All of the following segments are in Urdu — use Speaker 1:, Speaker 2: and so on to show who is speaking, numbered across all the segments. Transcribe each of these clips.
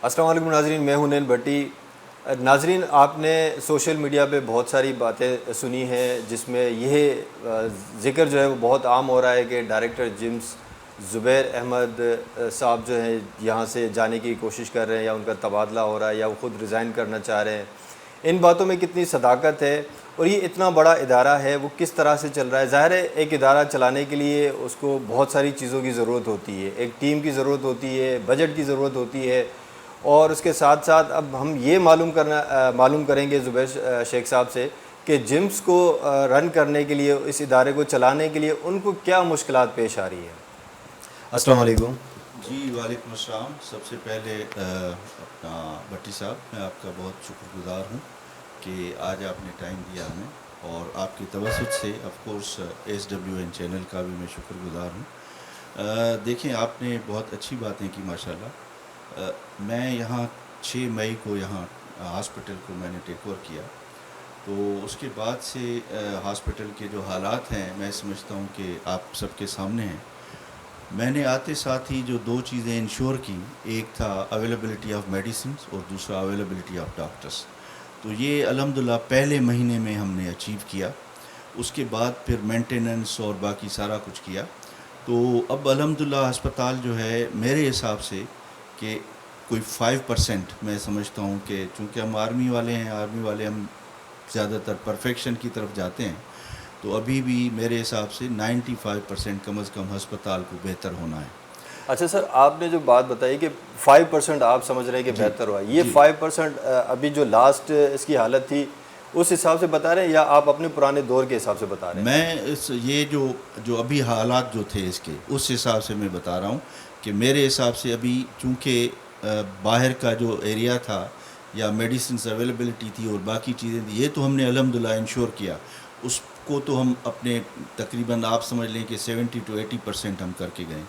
Speaker 1: السلام علیکم ناظرین، میں ہوں نین بھٹی۔ ناظرین، آپ نے سوشل میڈیا پہ بہت ساری باتیں سنی ہیں جس میں یہ ذکر جو ہے وہ بہت عام ہو رہا ہے کہ ڈائریکٹر جمز زبیر احمد صاحب جو ہیں یہاں سے جانے کی کوشش کر رہے ہیں، یا ان کا تبادلہ ہو رہا ہے، یا وہ خود ریزائن کرنا چاہ رہے ہیں۔ ان باتوں میں کتنی صداقت ہے، اور یہ اتنا بڑا ادارہ ہے وہ کس طرح سے چل رہا ہے؟ ظاہر ہے ایک ادارہ چلانے کے لیے اس کو بہت ساری چیزوں کی ضرورت ہوتی ہے، ایک ٹیم کی ضرورت ہوتی ہے، بجٹ کی ضرورت ہوتی ہے، اور اس کے ساتھ ساتھ اب ہم یہ معلوم کریں گے زبیر شیخ صاحب سے کہ جمز کو رن کرنے کے لیے، اس ادارے کو چلانے کے لیے ان کو کیا مشکلات پیش آ رہی ہیں۔ السلام علیکم۔
Speaker 2: جی وعلیکم السلام۔ سب سے پہلے اپنا بھٹی صاحب، میں آپ کا بہت شکر گزار ہوں کہ آج آپ نے ٹائم دیا ہمیں، اور آپ کی توسط سے آف کورس SWN چینل کا بھی میں شکر گزار ہوں۔ دیکھیں، آپ نے بہت اچھی باتیں کی ماشاءاللہ۔ میں یہاں 6 مئی کو یہاں ہاسپٹل کو میں نے ٹیک اوور کیا، تو اس کے بعد سے ہاسپٹل کے جو حالات ہیں میں سمجھتا ہوں کہ آپ سب کے سامنے ہیں۔ میں نے آتے ساتھ ہی جو 2 چیزیں انشور کی، ایک تھا اویلیبلٹی آف میڈیسنس اور دوسرا اویلیبلٹی آف ڈاکٹرس۔ تو یہ الحمدللہ پہلے مہینے میں ہم نے اچیو کیا۔ اس کے بعد پھر مینٹیننس اور باقی سارا کچھ کیا۔ تو اب الحمدللہ ہسپتال جو ہے میرے حساب سے کہ کوئی 5% میں سمجھتا ہوں کہ چونکہ ہم آرمی والے ہیں، آرمی والے ہم زیادہ تر پرفیکشن کی طرف جاتے ہیں، تو ابھی بھی میرے حساب سے 95% کم از کم ہسپتال کو بہتر ہونا ہے۔
Speaker 1: اچھا سر، آپ نے جو بات بتائی کہ 5% آپ سمجھ رہے ہیں کہ بہتر ہوا، یہ 5% ابھی جو لاسٹ اس کی حالت تھی اس حساب سے بتا رہے ہیں، یا آپ اپنے پرانے دور کے حساب سے بتا رہے ہیں؟
Speaker 2: میں یہ جو ابھی حالات جو تھے اس کے، اس حساب سے میں بتا رہا ہوں کہ میرے حساب سے ابھی چونکہ باہر کا جو ایریا تھا یا میڈیسنس اویلیبلٹی تھی اور باقی چیزیں تھیں، یہ تو ہم نے الحمدللہ انشور کیا۔ اس کو تو ہم اپنے تقریباً آپ سمجھ لیں کہ 70 to 80% ہم کر کے گئے۔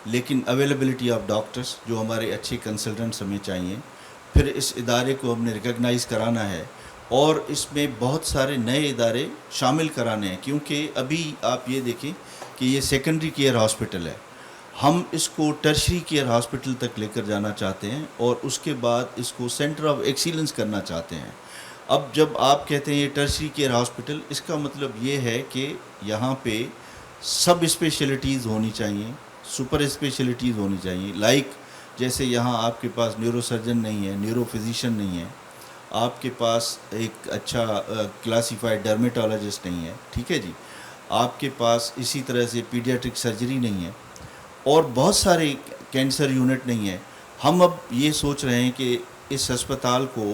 Speaker 2: لیکن اویلیبلٹی آف ڈاکٹرس، جو ہمارے اچھے کنسلٹنٹس ہمیں چاہیے، پھر اس ادارے کو ہم نے ریکگنائز کرانا ہے، اور اس میں بہت سارے نئے ادارے شامل کرانے ہیں، کیونکہ ابھی آپ یہ دیکھیں کہ یہ سیکنڈری کیئر ہاسپٹل ہے، ہم اس کو ٹرشری کیئر ہاسپٹل تک لے کر جانا چاہتے ہیں، اور اس کے بعد اس کو سینٹر آف ایکسیلنس کرنا چاہتے ہیں۔ اب جب آپ کہتے ہیں یہ ٹرشری کیئر ہاسپٹل، اس کا مطلب یہ ہے کہ یہاں پہ سب اسپیشلٹیز ہونی چاہیے، سپر اسپیشلٹیز ہونی چاہیے، لائک جیسے یہاں آپ کے پاس نیورو سرجن نہیں ہے، نیورو فزیشین نہیں ہے، آپ کے پاس ایک اچھا کلاسیفائڈ ڈرمیٹالوجسٹ نہیں ہے، ٹھیک ہے جی، آپ کے پاس اسی طرح سے پیڈیاٹرک سرجری نہیں ہے، اور بہت سارے کینسر یونٹ نہیں ہے۔ ہم اب یہ سوچ رہے ہیں کہ اس ہسپتال کو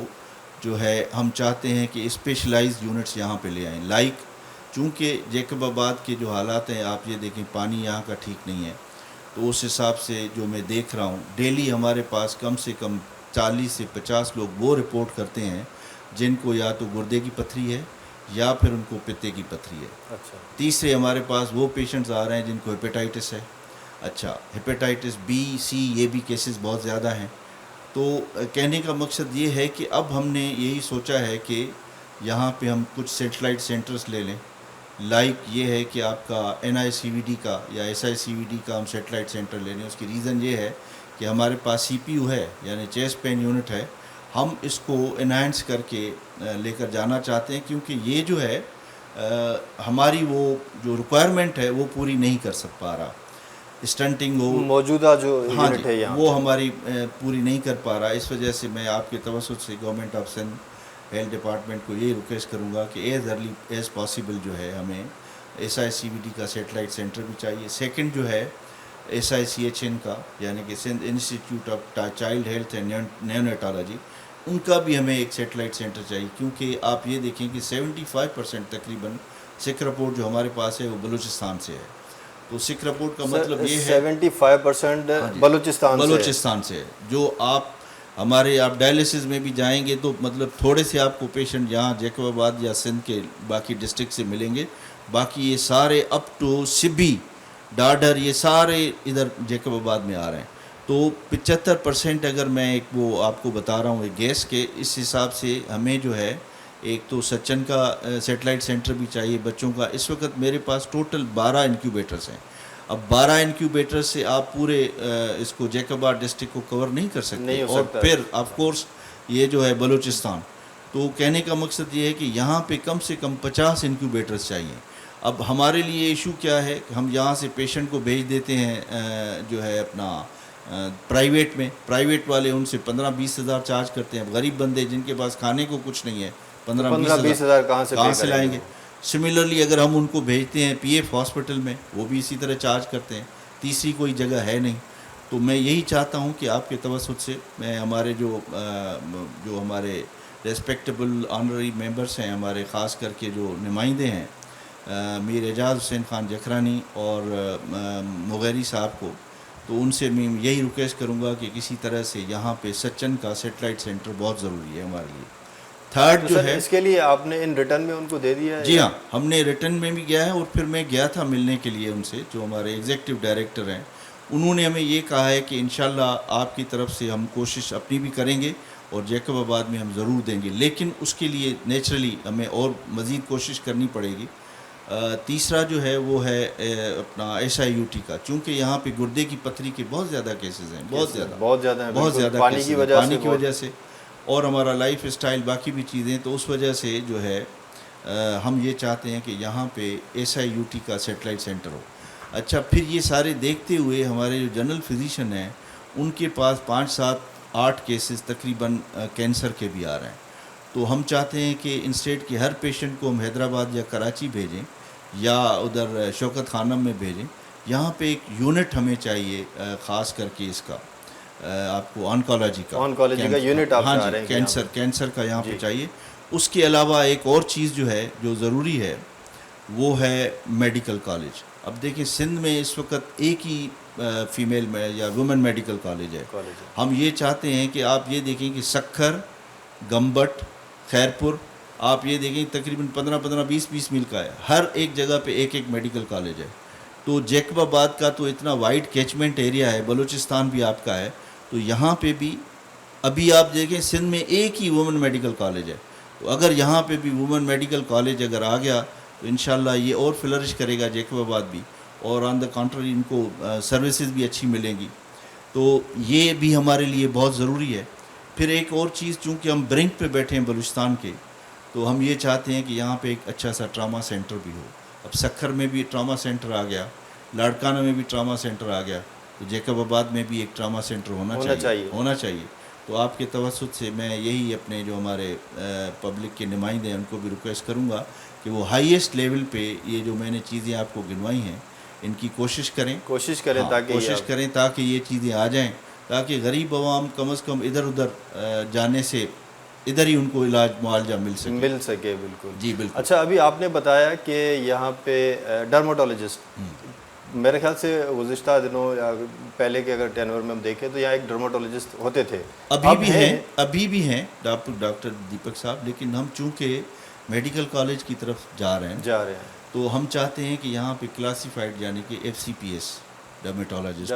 Speaker 2: جو ہے ہم چاہتے ہیں کہ اسپیشلائزڈ یونٹس یہاں پہ لے آئیں، لائک چونکہ جیکب آباد کے جو حالات ہیں آپ یہ دیکھیں، پانی یہاں کا ٹھیک نہیں ہے، تو اس حساب سے جو میں دیکھ رہا ہوں ڈیلی ہمارے پاس کم سے کم 40 سے 50 لوگ وہ رپورٹ کرتے ہیں جن کو یا تو گردے کی پتھری ہے یا پھر ان کو پتے کی پتھری ہے۔
Speaker 1: اچھا،
Speaker 2: تیسرے ہمارے پاس وہ پیشنٹس آ رہے ہیں جن کو ہیپیٹائٹس ہے۔ اچھا، ہیپیٹائٹس B C یہ بھی کیسز بہت زیادہ ہیں۔ تو کہنے کا مقصد یہ ہے کہ اب ہم نے یہی سوچا ہے کہ یہاں پہ ہم کچھ سیٹلائٹ سینٹرز لے لیں، لائک یہ ہے کہ آپ کا NICVD کا یا SICVD کا ہم سیٹلائٹ سینٹر لے لیں۔ اس کی ریزن یہ ہے کہ ہمارے پاس CPU ہے، یعنی چیسٹ پین یونٹ ہے، ہم اس کو انہینس کر کے لے کر جانا چاہتے ہیں، کیونکہ یہ جو ہے ہماری وہ جو ریکوائرمنٹ ہے وہ پوری نہیں کر سک پا رہا، اسٹنٹنگ ہو،
Speaker 1: موجودہ جو
Speaker 2: ہاں جی،
Speaker 1: یونٹ ہے یہاں
Speaker 2: وہ
Speaker 1: پہ۔
Speaker 2: ہماری پوری نہیں کر پا رہا۔ اس وجہ سے میں آپ کے توسط سے government of Sindh health department کو یہ ریکویسٹ کروں گا کہ ایز ارلی ایز پاسبل جو ہے ہمیں SICVD کا سیٹلائٹ سینٹر بھی چاہیے۔ سیکنڈ جو ہے SICHN کا، یعنی کہ Sindh Institute of Child Health and Neonatology, ان کا بھی ہمیں ایک سیٹلائٹ سینٹر چاہیے، کیونکہ آپ یہ دیکھیں کہ 75% تقریباً سکھ رپورٹ جو ہمارے پاس ہے وہ بلوچستان سے ہے۔ تو سکھ رپورٹ کا مطلب یہ ہے
Speaker 1: 75%
Speaker 2: بلوچستان سے ہے۔ جو آپ ڈائلسس میں بھی جائیں گے تو مطلب تھوڑے سے آپ کو پیشنٹ یہاں جیکب آباد یا سندھ کے باقی ڈسٹرکٹ سے ملیں گے، باقی یہ سارے اپ ٹو سبھی ڈاڈر یہ سارے ادھر جیکب آباد میں آ رہے ہیں۔ تو 75% اگر میں ایک وہ آپ کو بتا رہا ہوں ایک گیس کے، اس حساب سے ہمیں جو ہے ایک تو سچن کا سیٹلائٹ سینٹر بھی چاہیے بچوں کا۔ اس وقت میرے پاس ٹوٹل 12 انکیوبیٹرز ہیں۔ اب 12 انکیوبیٹر سے آپ پورے اس کو جیکب آباد ڈسٹرکٹ کو کور نہیں کر سکتے,
Speaker 1: نہیں ہو
Speaker 2: اور
Speaker 1: سکتا.
Speaker 2: پھر آف کورس یہ جو ہے بلوچستان. تو کہنے کا مقصد یہ ہے کہ یہاں پہ کم سے کم 50 انکیوبیٹرز چاہیے. اب ہمارے لیے ایشو کیا ہے کہ ہم یہاں سے پیشنٹ کو بھیج دیتے ہیں جو ہے اپنا پرائیویٹ میں, پرائیویٹ والے ان سے 15-20 ہزار چارج کرتے ہیں. غریب بندے جن کے پاس کھانے کو کچھ نہیں ہے 15-20 ہزار کہاں سے لائیں گے؟ سملرلی اگر ہم ان کو بھیجتے ہیں پی ایف ہاسپٹل میں, وہ بھی اسی طرح چارج کرتے ہیں. تیسری کوئی جگہ ہے نہیں. تو میں یہی چاہتا ہوں کہ آپ کے توسط سے میں ہمارے جو ہمارے ریسپیکٹیبل آنرری ممبرس ہیں ہمارے, خاص کر کے جو نمائندے ہیں میر اعجاز حسین خان جکھرانی اور مغیری صاحب کو, تو ان سے میں یہی ریکویسٹ کروں گا کہ کسی طرح سے یہاں پہ سچن کا سیٹلائٹ سینٹر بہت ضروری ہے ہمارے لیے. تھرڈ جو ہے
Speaker 1: اس کے لیے آپ نے ان ریٹرن میں ان کو دے دیا ہے؟
Speaker 2: جی ہاں, ہم نے ریٹرن میں بھی گیا ہے, اور پھر میں گیا تھا ملنے کے لیے ان سے, جو ہمارے ایگزیکٹو ڈائریکٹر ہیں. انہوں نے ہمیں یہ کہا ہے کہ انشاءاللہ آپ کی طرف سے ہم کوشش اپنی بھی کریں گے اور جیکب آباد میں ہم ضرور دیں گے, لیکن اس کے لیے نیچرلی ہمیں اور مزید کوشش کرنی پڑے گی. تیسرا جو ہے وہ ہے اپنا ایس آئی یو ٹی کا, چونکہ یہاں پہ گردے کی پتھری کے بہت زیادہ کیسز ہیں, بہت زیادہ پانی کی وجہ سے, اور ہمارا لائف اسٹائل باقی بھی چیزیں, تو اس وجہ سے جو ہے ہم یہ چاہتے ہیں کہ یہاں پہ ایس آئی یو ٹی کا سیٹلائٹ سینٹر ہو. اچھا, پھر یہ سارے دیکھتے ہوئے ہمارے جو جنرل فزیشین ہیں ان کے پاس 5-7-8 کیسز تقریباً کینسر کے بھی آ رہے ہیں. تو ہم چاہتے ہیں کہ انسٹیٹ کے ہر پیشنٹ کو ہم حیدرآباد یا کراچی بھیجیں یا ادھر شوکت خانم میں بھیجیں. یہاں پہ ایک یونٹ ہمیں چاہیے, خاص کر کے اس کا آپ کو آنکالوجی کا
Speaker 1: یونٹ آپ
Speaker 2: ہاں
Speaker 1: چاہ رہے
Speaker 2: جی,
Speaker 1: ہیں
Speaker 2: کینسر کا یہاں پہ چاہیے. اس کے علاوہ ایک اور چیز جو ہے جو ضروری ہے وہ ہے میڈیکل کالج. اب دیکھیں سندھ میں اس وقت ایک ہی فیمیل میں یا وومن میڈیکل کالج ہے. ہم یہ چاہتے ہیں کہ آپ یہ دیکھیں کہ سکھر, گمبٹ, خیرپور, آپ یہ دیکھیں تقریباً 15-20 میل کا ہے, ہر ایک جگہ پہ ایک میڈیکل کالج ہے. تو جیکب آباد کا تو اتنا وائڈ کیچمنٹ ایریا ہے, بلوچستان بھی آپ کا ہے, تو یہاں پہ بھی ابھی آپ دیکھیں سندھ میں ایک ہی وومن میڈیکل کالج ہے. تو اگر یہاں پہ بھی وومن میڈیکل کالج اگر آ گیا تو انشاءاللہ یہ اور فلرش کرے گا جیکب آباد بھی, اور آن دا کنٹری ان کو سروسز بھی اچھی ملیں گی. تو یہ بھی ہمارے لیے بہت ضروری ہے. پھر ایک اور چیز, چونکہ ہم برنک پہ بیٹھے ہیں بلوچستان کے, تو ہم یہ چاہتے ہیں کہ یہاں پہ ایک اچھا سا ٹراما سینٹر بھی ہو. اب سکھر میں بھی ٹراما سینٹر آ گیا, لاڑکانہ میں بھی ٹراما سینٹر آ گیا, تو جیکب آباد میں بھی ایک ٹراما سینٹر ہونا چاہیے. تو آپ کے توسط سے میں یہی اپنے جو ہمارے پبلک کے نمائندے ہیں ان کو بھی ریکویسٹ کروں گا کہ وہ ہائیسٹ لیول پہ یہ جو میں نے چیزیں آپ کو گنوائی ہیں ان کی کوشش کریں تاکہ یہ چیزیں آ جائیں, تاکہ غریب عوام کم از کم ادھر ادھر جانے سے ادھر ہی ان کو علاج معالجہ مل سکے.
Speaker 1: بالکل
Speaker 2: جی بالکل.
Speaker 1: اچھا, ابھی آپ نے بتایا کہ یہاں پہ ڈرماٹولوجسٹ, میرے خیال سے گزشتہ دنوں یا پہلے کے اگر ٹینور میں ہم دیکھیں تو یہاں ایک ڈرماٹولوجسٹ ہوتے تھے,
Speaker 2: ابھی بھی ہیں ڈاکٹر دیپک صاحب, لیکن ہم چونکہ میڈیکل کالج کی طرف جا رہے ہیں تو ہم چاہتے ہیں کہ یہاں پہ کلاسیفائڈ یعنی کہ FCPS ڈرمیٹولوجسٹ,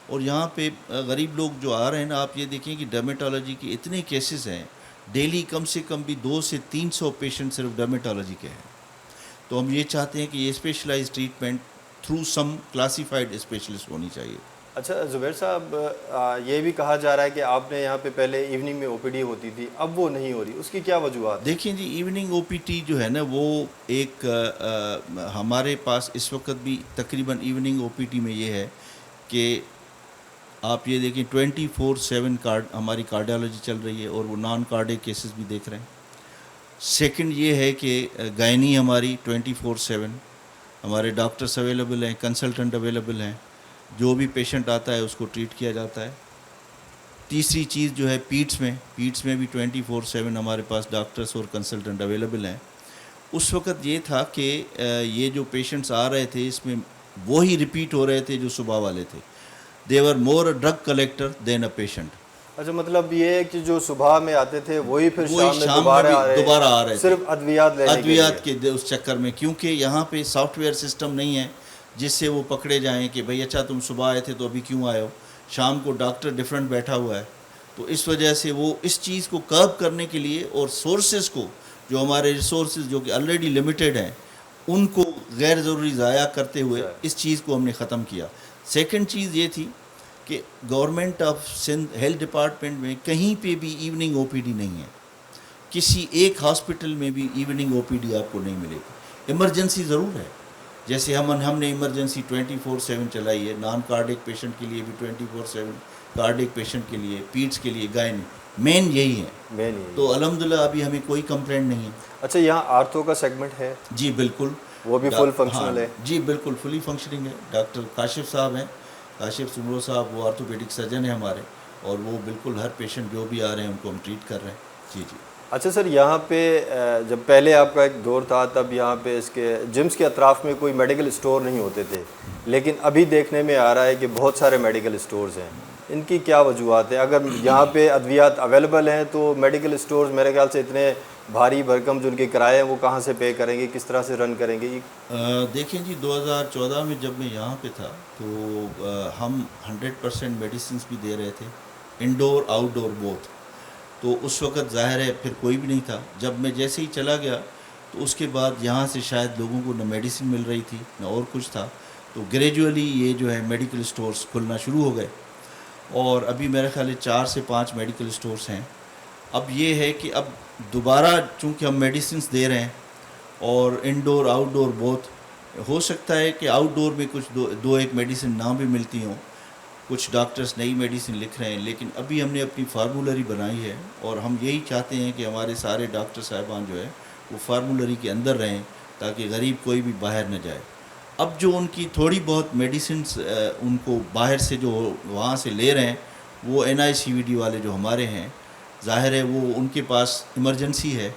Speaker 2: اور یہاں پہ غریب لوگ جو آ رہے ہیں نا, آپ یہ دیکھیں کہ ڈرمیٹولوجی کے اتنے کیسز ہیں, ڈیلی کم سے کم بھی 200 سے 300 پیشنٹ صرف ڈرمیٹولوجی کے ہیں. تو ہم یہ چاہتے ہیں کہ یہ اسپیشلائز ٹریٹمنٹ تھرو سم کلاسیفائڈ اسپیشلسٹ ہونی چاہیے.
Speaker 1: اچھا زبیر صاحب, یہ بھی کہا جا رہا ہے کہ آپ نے یہاں پہ پہلے ایوننگ میں OPD ہوتی تھی, اب وہ نہیں ہو رہی, اس کی کیا وجوہات؟
Speaker 2: دیکھیں جی, ایوننگ OPD جو ہے نا وہ ایک ہمارے پاس اس وقت بھی تقریباً ایوننگ OPD میں یہ ہے کہ آپ یہ دیکھیں 24/7 ہماری کارڈیالوجی چل رہی ہے, اور وہ نان کارڈک کیسز بھی دیکھ رہے ہیں. سیکنڈ یہ ہے کہ گائنی ہماری 24/7 ہمارے ڈاکٹرس اویلیبل ہیں, کنسلٹنٹ اویلیبل ہیں, جو بھی پیشنٹ آتا ہے اس کو ٹریٹ کیا جاتا ہے. تیسری چیز جو ہے پیٹس میں بھی 24/7 ہمارے پاس ڈاکٹرس اور کنسلٹنٹ اویلیبل ہیں. اس وقت یہ تھا کہ یہ جو پیشنٹس آ رہے تھے اس میں وہی ریپیٹ ہو رہے تھے جو صبح والے تھے. They were more a drug collector than a patient.
Speaker 1: اچھا, مطلب یہ ہے کہ جو صبح میں آتے تھے وہی پھر شام میں
Speaker 2: دوبارہ آ رہے تھے,
Speaker 1: صرف ادویات
Speaker 2: کے اس چکر میں, کیونکہ یہاں پہ سافٹ ویئر سسٹم نہیں ہے جس سے وہ پکڑے جائیں کہ بھئی اچھا تم صبح آئے تھے تو ابھی کیوں آئے ہو, شام کو ڈاکٹر ڈیفرنٹ بیٹھا ہوا ہے. تو اس وجہ سے وہ اس چیز کو کرب کرنے کے لیے, اور سورسز کو جو ہمارے ریسورسز جو کہ آلریڈی لمیٹیڈ ہیں ان کو غیر ضروری ضائع کرتے ہوئے اس چیز کو ہم نے ختم کیا. سیکنڈ چیز یہ تھی کہ government of Sindh health department میں کہیں پہ بھی ایوننگ او پی ڈی نہیں ہے. کسی ایک ہاسپٹل میں بھی ایوننگ او پی ڈی آپ کو نہیں ملے گی. ایمرجنسی ضرور ہے, جیسے ہم نے ایمرجنسی 24/7 چلائی ہے, نان کارڈک پیشنٹ کے لیے بھی 24/7, کارڈک پیشنٹ کے لیے, پیٹس کے لیے, گائن, مین یہی ہے. تو الحمدللہ ابھی ہمیں کوئی کمپلینٹ نہیں ہے.
Speaker 1: اچھا, یہاں آرتھو کا سیگمنٹ ہے؟
Speaker 2: جی بالکل,
Speaker 1: وہ بھی فل فنکشنل ہے؟
Speaker 2: جی بالکل فلی فنکشننگ ہے. ڈاکٹر کاشف صاحب ہیں, کاشف سمرو صاحب, وہ آرتھوپیڈک سرجن ہیں ہمارے, اور وہ بالکل ہر پیشنٹ جو بھی آ رہے ہیں ان کو ہم ٹریٹ کر رہے ہیں. جی جی.
Speaker 1: اچھا سر, یہاں پہ جب پہلے آپ کا ایک دور تھا تب یہاں پہ اس کے جمس کے اطراف میں کوئی میڈیکل اسٹور نہیں ہوتے تھے, لیکن ابھی دیکھنے میں آ رہا ہے کہ بہت سارے میڈیکل اسٹورز ہیں. ان کی کیا وجوہات ہیں؟ اگر یہاں پہ ادویات اویلیبل ہیں تو میڈیکل اسٹورز میرے خیال سے اتنے بھاری بھرکم جو ان کے کرائے ہیں وہ کہاں سے پے کریں گے, کس طرح سے رن کریں گے؟
Speaker 2: دیکھیں جی, 2014 میں جب میں یہاں پہ تھا تو ہم 100% میڈیسنس بھی دے رہے تھے, انڈور آؤٹ ڈور بوتھ. تو اس وقت ظاہر ہے پھر کوئی بھی نہیں تھا. جب میں جیسے ہی چلا گیا تو اس کے بعد یہاں سے شاید لوگوں کو نہ میڈیسن مل رہی تھی نہ اور کچھ تھا, تو گریجولی یہ جو ہے میڈیکل اسٹورز کھلنا شروع ہو گئے, اور ابھی میرے خیال ہے 4 سے 5 میڈیکل اسٹورز ہیں. اب یہ ہے کہ اب دوبارہ چونکہ ہم میڈیسنس دے رہے ہیں اور انڈور آؤٹ ڈور بوتھ, ہو سکتا ہے کہ آؤٹ ڈور میں کچھ دو ایک میڈیسن نہ بھی ملتی ہوں, کچھ ڈاکٹرز نئی میڈیسن لکھ رہے ہیں, لیکن ابھی ہم نے اپنی فارمولری بنائی ہے اور ہم یہی چاہتے ہیں کہ ہمارے سارے ڈاکٹر صاحبان جو ہے وہ فارمولری کے اندر رہیں تاکہ غریب کوئی بھی باہر نہ جائے. اب جو ان کی تھوڑی بہت میڈیسنس ان کو باہر سے جو وہاں سے لے رہے ہیں, وہ NICVD والے جو ہمارے ہیں, ظاہر ہے وہ ان کے پاس ایمرجنسی ہے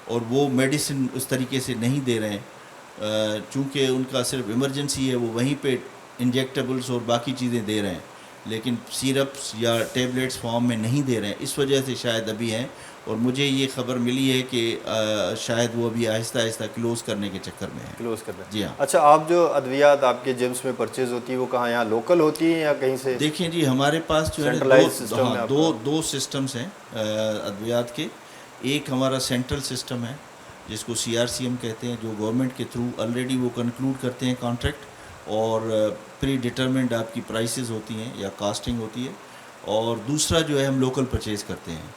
Speaker 2: اور وہ میڈیسن اس طریقے سے نہیں دے رہے ہیں, چونکہ ان کا صرف ایمرجنسی ہے, وہ وہیں پہ انجیکٹیبلز اور باقی چیزیں دے رہے ہیں, لیکن سیرپس یا ٹیبلیٹس فارم میں نہیں دے رہے ہیں. اس وجہ سے شاید ابھی ہیں, اور مجھے یہ خبر ملی ہے کہ شاید وہ ابھی آہستہ آہستہ کلوز کرنے کے چکر میں ہیں.
Speaker 1: کلوز کرنا.
Speaker 2: جی ہاں.
Speaker 1: اچھا, آپ جو ادویات آپ کے جمس میں پرچیز ہوتی ہے وہ کہاں, یہاں لوکل ہوتی ہیں یا کہیں سے؟
Speaker 2: دیکھیں جی, ہمارے پاس جو ہے دو سسٹمز ہیں ادویات کے. ایک ہمارا سینٹرل سسٹم ہے جس کو CRCM کہتے ہیں, جو گورنمنٹ کے تھرو آلریڈی وہ کنکلوڈ کرتے ہیں کانٹریکٹ, اور پری ڈٹرمنڈ آپ کی پرائسز ہوتی ہیں یا کاسٹنگ ہوتی ہے. اور دوسرا جو ہے ہم لوکل پرچیز کرتے ہیں.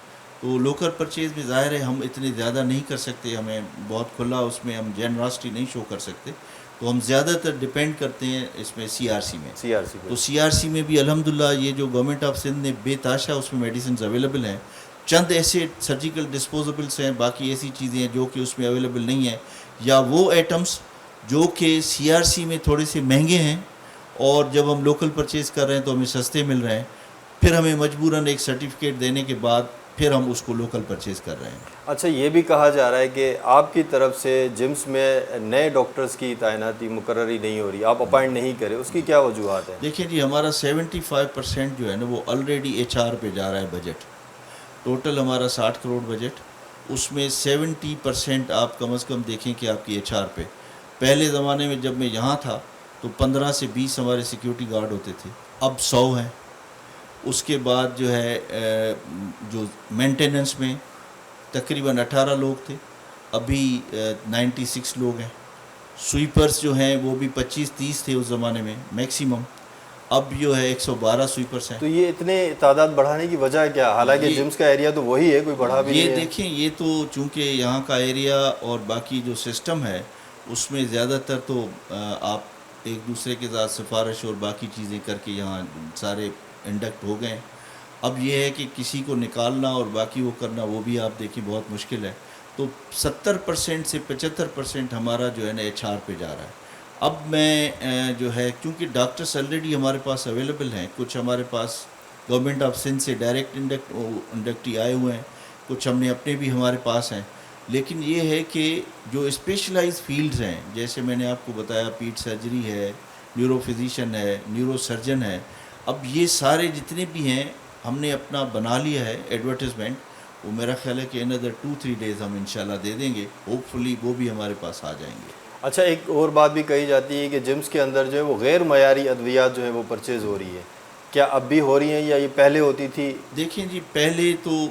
Speaker 2: تو لوکل پرچیز میں ظاہر ہے ہم اتنے زیادہ نہیں کر سکتے, ہمیں بہت کھلا اس میں ہم جنراسٹی نہیں شو کر سکتے, تو ہم زیادہ تر ڈپینڈ کرتے ہیں اس میں CRC میں. تو CRC میں بھی الحمدللہ یہ جو گورنمنٹ آف سندھ نے بے تاشا اس میں میڈیسنز اویلیبل ہیں. چند ایسے سرجیکل ڈسپوزیبلس ہیں, باقی ایسی چیزیں ہیں جو کہ اس میں اویلیبل نہیں ہیں, یا وہ آئٹمس جو کہ CRC میں تھوڑے سے مہنگے ہیں اور جب ہم لوکل پرچیز کر رہے ہیں تو ہمیں سستے مل رہے ہیں, پھر ہمیں مجبوراً ایک سرٹیفکیٹ دینے کے بعد پھر ہم اس کو لوکل پرچیز کر رہے ہیں.
Speaker 1: اچھا, یہ بھی کہا جا رہا ہے کہ آپ کی طرف سے جمس میں نئے ڈاکٹرز کی تعیناتی مقرری نہیں ہو رہی, آپ اپائنٹ نہیں کرے, اس کی کیا وجوہات ہیں؟
Speaker 2: دیکھیں جی, ہمارا 75% جو ہے نا وہ آلریڈی HR پہ جا رہا ہے بجٹ. ٹوٹل ہمارا 60 کروڑ بجٹ, اس میں 70% آپ کم از کم دیکھیں کہ آپ کی HR پہ. پہلے زمانے میں جب میں یہاں تھا تو 15 سے 20 ہمارے سیکیورٹی گارڈ ہوتے تھے, اب 100 ہیں. اس کے بعد جو ہے جو مینٹیننس میں تقریباً 18 لوگ تھے, ابھی 96 لوگ ہیں. سویپرز جو ہیں وہ بھی 25-30 تھے اس زمانے میں میکسیمم, اب جو ہے 112 سویپرز ہیں.
Speaker 1: تو یہ اتنے تعداد بڑھانے کی وجہ کیا؟ حالانکہ جمس کا ایریا تو وہی ہے, کوئی بڑھا بھی نہیں ہے.
Speaker 2: یہ دیکھیں, یہ تو چونکہ یہاں کا ایریا اور باقی جو سسٹم ہے اس میں زیادہ تر تو آپ ایک دوسرے کے ساتھ سفارش اور باقی چیزیں کر کے یہاں سارے انڈکٹ ہو گئے. اب یہ ہے کہ کسی کو نکالنا اور باقی وہ کرنا, وہ بھی آپ دیکھیں بہت مشکل ہے. تو 70% سے 75% ہمارا جو ہے نا HR پہ جا رہا ہے. اب میں جو ہے کیونکہ ڈاکٹرس آلریڈی ہمارے پاس اویلیبل ہیں, کچھ ہمارے پاس گورنمنٹ آف سندھ سے ڈائریکٹ انڈکٹی آئے ہوئے ہیں, کچھ ہم نے اپنے بھی ہمارے پاس ہیں. لیکن یہ ہے کہ جو اسپیشلائز فیلڈز ہیں, جیسے میں نے آپ کو بتایا پیٹ سرجری ہے, نیورو فزیشین ہے, نیورو سرجن ہے, اب یہ سارے جتنے بھی ہیں ہم نے اپنا بنا لیا ہے ایڈورٹیزمنٹ. وہ میرا خیال ہے کہ another 2-3 days ہم انشاءاللہ دے دیں گے, ہوپ فلی وہ بھی ہمارے پاس آ جائیں گے.
Speaker 1: اچھا, ایک اور بات بھی کہی جاتی ہے کہ جمس کے اندر جو ہے وہ غیر معیاری ادویات جو ہیں وہ پرچیز ہو رہی ہے, کیا اب بھی ہو رہی ہیں یا یہ پہلے ہوتی تھی؟
Speaker 2: دیکھیں جی, پہلے تو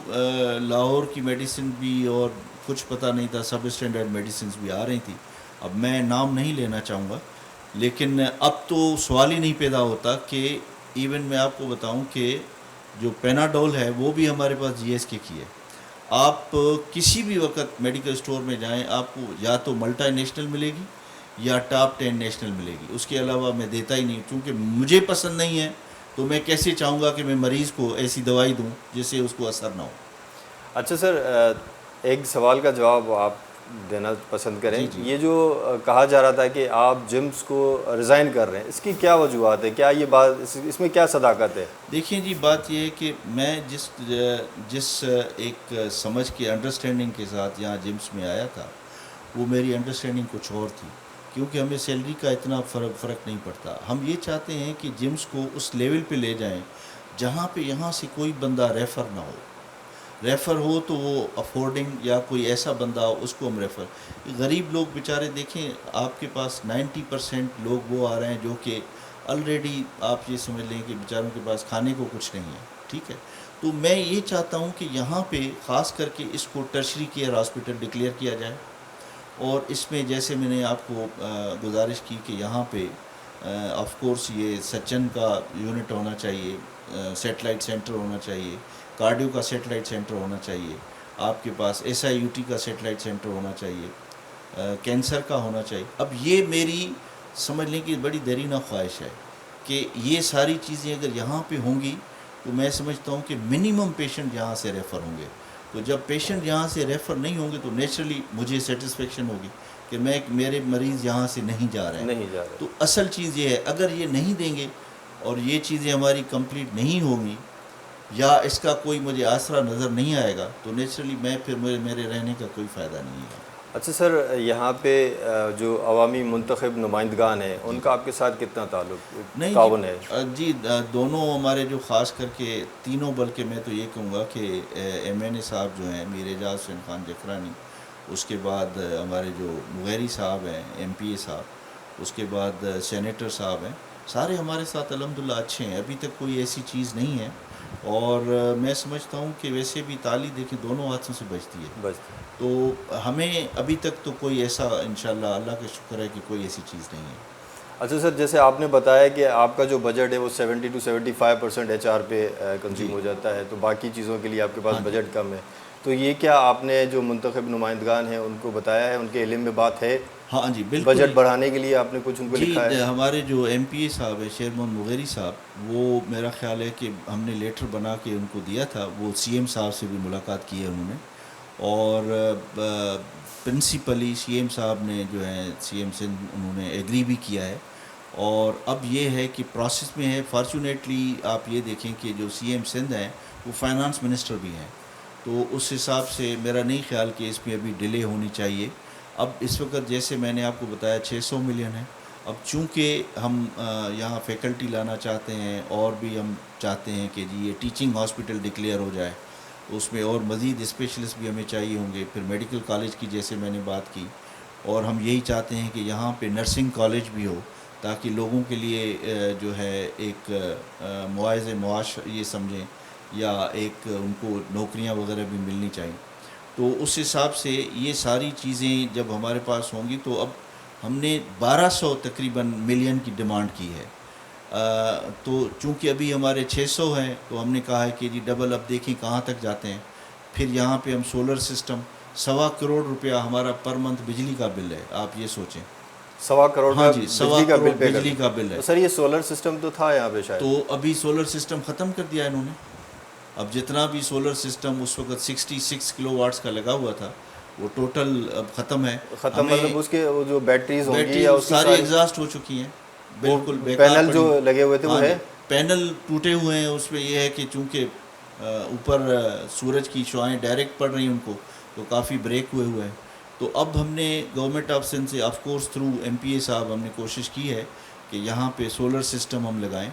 Speaker 2: لاہور کی میڈیسن بھی اور کچھ پتہ نہیں تھا, سب اسٹینڈرڈ میڈیسنز بھی آ رہی تھیں, اب میں نام نہیں لینا چاہوں گا، لیکن اب تو سوال ہی نہیں پیدا ہوتا کہ ایون میں آپ کو بتاؤں کہ جو پیناڈول ہے وہ بھی ہمارے پاس جی ایس کے کی ہے. آپ کسی بھی وقت میڈیکل اسٹور میں جائیں آپ کو یا تو ملٹا نیشنل ملے گی یا ٹاپ 10 نیشنل ملے گی، اس کے علاوہ میں دیتا ہی نہیں، کیونکہ مجھے پسند نہیں ہے تو میں کیسے چاہوں گا کہ میں مریض کو ایسی دوائی دوں جس سے اس کو اثر نہ ہو.
Speaker 1: اچھا سر، ایک سوال کا جواب آپ دینا پسند کریں.
Speaker 2: جی.
Speaker 1: یہ جو کہا جا رہا تھا کہ آپ جمس کو ریزائن کر رہے ہیں، اس کی کیا وجوہات ہے؟ کیا یہ بات اس میں کیا صداقت ہے؟
Speaker 2: دیکھیں جی، بات یہ ہے کہ میں جس ایک سمجھ کے انڈرسٹینڈنگ کے ساتھ یہاں جمس میں آیا تھا وہ میری انڈرسٹینڈنگ کچھ اور تھی، کیونکہ ہمیں سیلری کا اتنا فرق نہیں پڑتا. ہم یہ چاہتے ہیں کہ جمس کو اس لیول پہ لے جائیں جہاں پہ یہاں سے کوئی بندہ ریفر نہ ہو تو وہ افورڈنگ یا کوئی ایسا بندہ ہو اس کو ہم ریفر. غریب لوگ بیچارے دیکھیں، آپ کے پاس 90% لوگ وہ آ رہے ہیں جو کہ آلریڈی آپ یہ سمجھ لیں کہ بیچاروں کے پاس کھانے کو کچھ نہیں ہے. ٹھیک ہے، تو میں یہ چاہتا ہوں کہ یہاں پہ خاص کر کے اس کو ٹرشری کیئر ہاسپٹل ڈکلیئر کیا جائے، اور اس میں جیسے میں نے آپ کو گزارش کی کہ یہاں پہ آف کورس یہ سچن کا یونٹ ہونا چاہیے، سیٹلائٹ سینٹر ہونا چاہیے، کارڈیو کا سیٹلائٹ سینٹر ہونا چاہیے، آپ کے پاس ایس آئی یو ٹی کا سیٹلائٹ سینٹر ہونا چاہیے، کینسر کا ہونا چاہیے. اب یہ میری سمجھ لیں کہ بڑی دیرینہ خواہش ہے کہ یہ ساری چیزیں اگر یہاں پہ ہوں گی تو میں سمجھتا ہوں کہ منیمم پیشنٹ یہاں سے ریفر ہوں گے. تو جب پیشنٹ یہاں سے ریفر نہیں ہوں گے تو نیچرلی مجھے سیٹسفیکشن ہوگی کہ میرے مریض یہاں سے نہیں جا رہے ہیں. تو اصل چیز یہ ہے، اگر یہ نہیں دیں گے اور یہ چیزیں ہماری کمپلیٹ نہیں ہوں گی یا اس کا کوئی مجھے آسرا نظر نہیں آئے گا تو نیچرلی پھر میرے رہنے کا کوئی فائدہ نہیں ہے.
Speaker 1: اچھا سر، یہاں پہ جو عوامی منتخب نمائندگان ہیں ان کا آپ کے ساتھ کتنا تعاون ہے؟
Speaker 2: جی، دونوں ہمارے جو خاص کر کے تینوں، بلکہ میں تو یہ کہوں گا کہ ایم این اے صاحب جو ہیں میر اعجاز حسین خان جکرانی، اس کے بعد ہمارے جو مغیری صاحب ہیں ایم پی اے صاحب، اس کے بعد سینیٹر صاحب ہیں، سارے ہمارے ساتھ الحمدللہ اچھے ہیں. ابھی تک کوئی ایسی چیز نہیں ہے، اور میں سمجھتا ہوں کہ ویسے بھی تالی دیکھیں دونوں ہاتھوں سے بجتی ہے. تو ہمیں ابھی تک تو کوئی ایسا انشاءاللہ اللہ کا شکر ہے کہ کوئی ایسی چیز نہیں ہے.
Speaker 1: اچھا سر، جیسے آپ نے بتایا کہ آپ کا جو بجٹ ہے وہ 70 to 75% ایچ آر پہ کنزیوم ہو جاتا ہے، تو باقی چیزوں کے لیے آپ کے پاس بجٹ کم ہے. تو یہ کیا آپ نے جو منتخب نمائندگان ہیں ان کو بتایا ہے، ان کے علم میں بات ہے؟
Speaker 2: ہاں جی بالکل.
Speaker 1: بجٹ بڑھانے کے لیے آپ نے کچھ ان کو لکھا ہے؟
Speaker 2: جی، ہمارے جو ایم پی اے صاحب ہے شیر محمد مغیری صاحب، وہ میرا خیال ہے کہ ہم نے لیٹر بنا کے ان کو دیا تھا. وہ سی ایم صاحب سے بھی ملاقات کی ہے انہوں نے، اور پرنسپلی سی ایم صاحب نے جو ہے سی ایم سندھ انہوں نے ایگری بھی کیا ہے. اور اب یہ ہے کہ پروسیس میں ہے. فارچونیٹلی آپ یہ دیکھیں کہ جو سی ایم سندھ ہیں وہ فائنانس منسٹر بھی ہیں، تو اس حساب سے میرا نہیں خیال کہ اس میں ابھی ڈیلے ہونی چاہیے. اب اس وقت جیسے میں نے آپ کو بتایا 600 ملین ہے. اب چونکہ ہم یہاں فیکلٹی لانا چاہتے ہیں اور بھی ہم چاہتے ہیں کہ جی یہ ٹیچنگ ہاسپٹل ڈکلیئر ہو جائے، اس میں اور مزید اسپیشلسٹ بھی ہمیں چاہیے ہوں گے. پھر میڈیکل کالج کی جیسے میں نے بات کی، اور ہم یہی چاہتے ہیں کہ یہاں پہ نرسنگ کالج بھی ہو تاکہ لوگوں کے لیے جو ہے ایک معاش یہ سمجھیں، یا ایک ان کو نوکریاں وغیرہ بھی ملنی چاہییں. تو اس حساب سے یہ ساری چیزیں جب ہمارے پاس ہوں گی تو اب ہم نے 1200 تقریباً ملین کی ڈیمانڈ کی ہے. تو چونکہ ابھی ہمارے 600 ہیں تو ہم نے کہا ہے کہ جی ڈبل اب دیکھیں کہاں تک جاتے ہیں. پھر یہاں پہ ہم سولر سسٹم 1.25 کروڑ روپیہ ہمارا پر منتھ بجلی کا بل ہے. آپ یہ سوچیں
Speaker 1: 1.25 کروڑ
Speaker 2: ہاں جی، 1.25 کروڑ
Speaker 1: پے
Speaker 2: بجلی کا بل ہے.
Speaker 1: سر یہ سولر سسٹم تو تھا یہاں پہ شاید؟
Speaker 2: تو ابھی سولر سسٹم ختم کر دیا انہوں نے. اب جتنا بھی سولر سسٹم اس وقت 66 کلو واٹس کا لگا ہوا تھا وہ ٹوٹل اب ختم ہے.
Speaker 1: مطلب اس کے جو بیٹریز ہوں گی یا اس کی
Speaker 2: ساری ایگزاسٹ ہو چکی ہیں، بالکل بیکار.
Speaker 1: پینل جو لگے ہوئے تھے وہ ہے؟
Speaker 2: پینل ٹوٹے ہوئے ہیں. اس میں یہ ہے کہ چونکہ اوپر سورج کی شعائیں ڈائریکٹ پڑ رہی ہیں ان کو، تو کافی بریک ہوئے ہیں. تو اب ہم نے گورنمنٹ آف سندھ سے of course through M P A صاحب ہم نے کوشش کی ہے کہ یہاں پہ سولر سسٹم ہم لگائیں،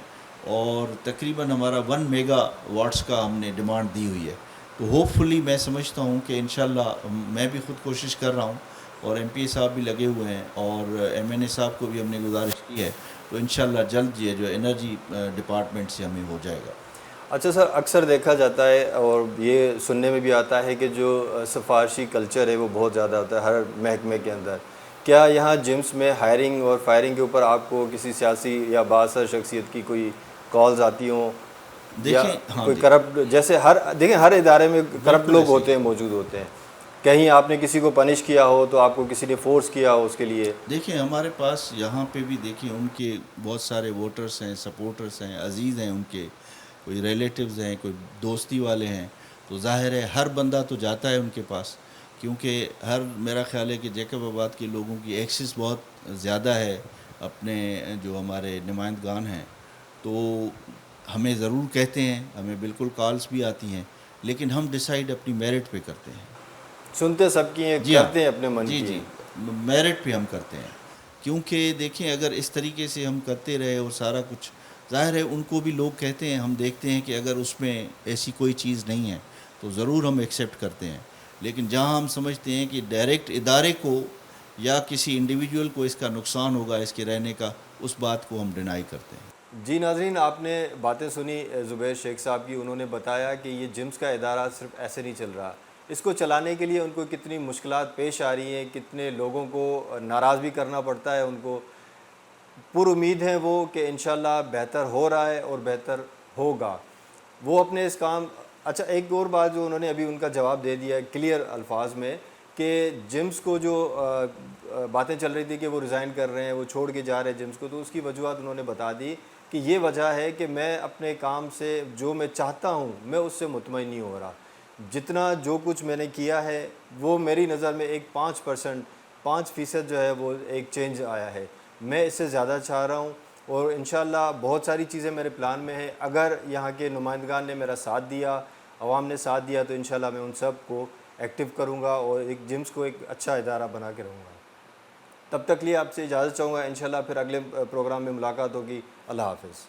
Speaker 2: اور تقریباً ہمارا 1 میگا واٹس کا ہم نے ڈیمانڈ دی ہوئی ہے. تو ہوپ فلی میں سمجھتا ہوں کہ انشاءاللہ میں بھی خود کوشش کر رہا ہوں اور ایم پی اے صاحب بھی لگے ہوئے ہیں، اور ایم این اے صاحب کو بھی ہم نے گزارش کی ہے، تو انشاءاللہ جلد یہ جو انرجی ڈپارٹمنٹ سے ہمیں ہو جائے گا.
Speaker 1: اچھا سر، اکثر دیکھا جاتا ہے اور یہ سننے میں بھی آتا ہے کہ جو سفارشی کلچر ہے وہ بہت زیادہ ہوتا ہے ہر محکمے کے اندر. کیا یہاں جمس میں ہائرنگ اور فائرنگ کے اوپر آپ کو کسی سیاسی یا بااثر شخصیت کی کوئی کالز آتی ہوں یا
Speaker 2: دیکھیں ہاں
Speaker 1: کوئی کرپٹ، جیسے دیکھیں ہر ادارے میں کرپٹ لوگ ہوتے ہیں، موجود ہوتے ہیں، کہیں آپ نے کسی کو پنش کیا ہو تو آپ کو کسی نے فورس کیا ہو اس کے لیے؟
Speaker 2: دیکھیں ہمارے پاس یہاں پہ بھی دیکھیں ان کے بہت سارے ووٹرز ہیں، سپورٹرز ہیں، عزیز ہیں، ان کے کوئی ریلیٹیوز ہیں، کوئی دوستی والے ہیں، تو ظاہر ہے ہر بندہ تو جاتا ہے ان کے پاس، کیونکہ میرا خیال ہے کہ جیکب آباد کے لوگوں کی ایکسس بہت زیادہ ہے اپنے جو ہمارے نمائندگان ہیں، تو ہمیں ضرور کہتے ہیں، ہمیں بالکل کالز بھی آتی ہیں، لیکن ہم ڈیسائیڈ اپنی میرٹ پہ کرتے ہیں۔
Speaker 1: سنتے سب کی ہیں،
Speaker 2: جی ہاں،
Speaker 1: کرتے ہیں اپنے من
Speaker 2: جی
Speaker 1: کی
Speaker 2: جی،
Speaker 1: ہیں۔
Speaker 2: میرٹ پہ ہم کرتے ہیں، کیونکہ دیکھیں اگر اس طریقے سے ہم کرتے رہے اور سارا کچھ، ظاہر ہے ان کو بھی لوگ کہتے ہیں، ہم دیکھتے ہیں کہ اگر اس میں ایسی کوئی چیز نہیں ہے تو ضرور ہم ایکسیپٹ کرتے ہیں، لیکن جہاں ہم سمجھتے ہیں کہ ڈائریکٹ ادارے کو یا کسی انڈیویجول کو اس کا نقصان ہوگا اس کے رہنے کا، اس بات کو ہم ڈینائی کرتے ہیں۔
Speaker 1: جی ناظرین، آپ نے باتیں سنی زبیر شیخ صاحب کی، انہوں نے بتایا کہ یہ جمس کا ادارہ صرف ایسے نہیں چل رہا، اس کو چلانے کے لیے ان کو کتنی مشکلات پیش آ رہی ہیں، کتنے لوگوں کو ناراض بھی کرنا پڑتا ہے ان کو۔ پر امید ہیں وہ کہ انشاءاللہ بہتر ہو رہا ہے اور بہتر ہوگا۔ وہ اپنے اس کام، اچھا ایک اور بات جو انہوں نے ابھی ان کا جواب دے دیا ہے کلیئر الفاظ میں، کہ جمس کو جو باتیں چل رہی تھی کہ وہ ریزائن کر رہے ہیں، وہ چھوڑ کے جا رہے ہیں جمس کو، تو اس کی وجوہات انہوں نے بتا دی کہ یہ وجہ ہے کہ میں اپنے کام سے جو میں چاہتا ہوں میں اس سے مطمئن نہیں ہو رہا، جتنا جو کچھ میں نے کیا ہے وہ میری نظر میں ایک 5% جو ہے وہ ایک چینج آیا ہے، میں اس سے زیادہ چاہ رہا ہوں، اور انشاءاللہ بہت ساری چیزیں میرے پلان میں ہیں۔ اگر یہاں کے نمائندگان نے میرا ساتھ دیا، عوام نے ساتھ دیا، تو انشاءاللہ میں ان سب کو ایکٹیو کروں گا اور ایک جمس کو ایک اچھا ادارہ بنا کے رہوں گا۔ تب تک لیے آپ سے اجازت چاہوں گا، انشاءاللہ پھر اگلے پروگرام میں ملاقات ہوگی۔ اللہ حافظ۔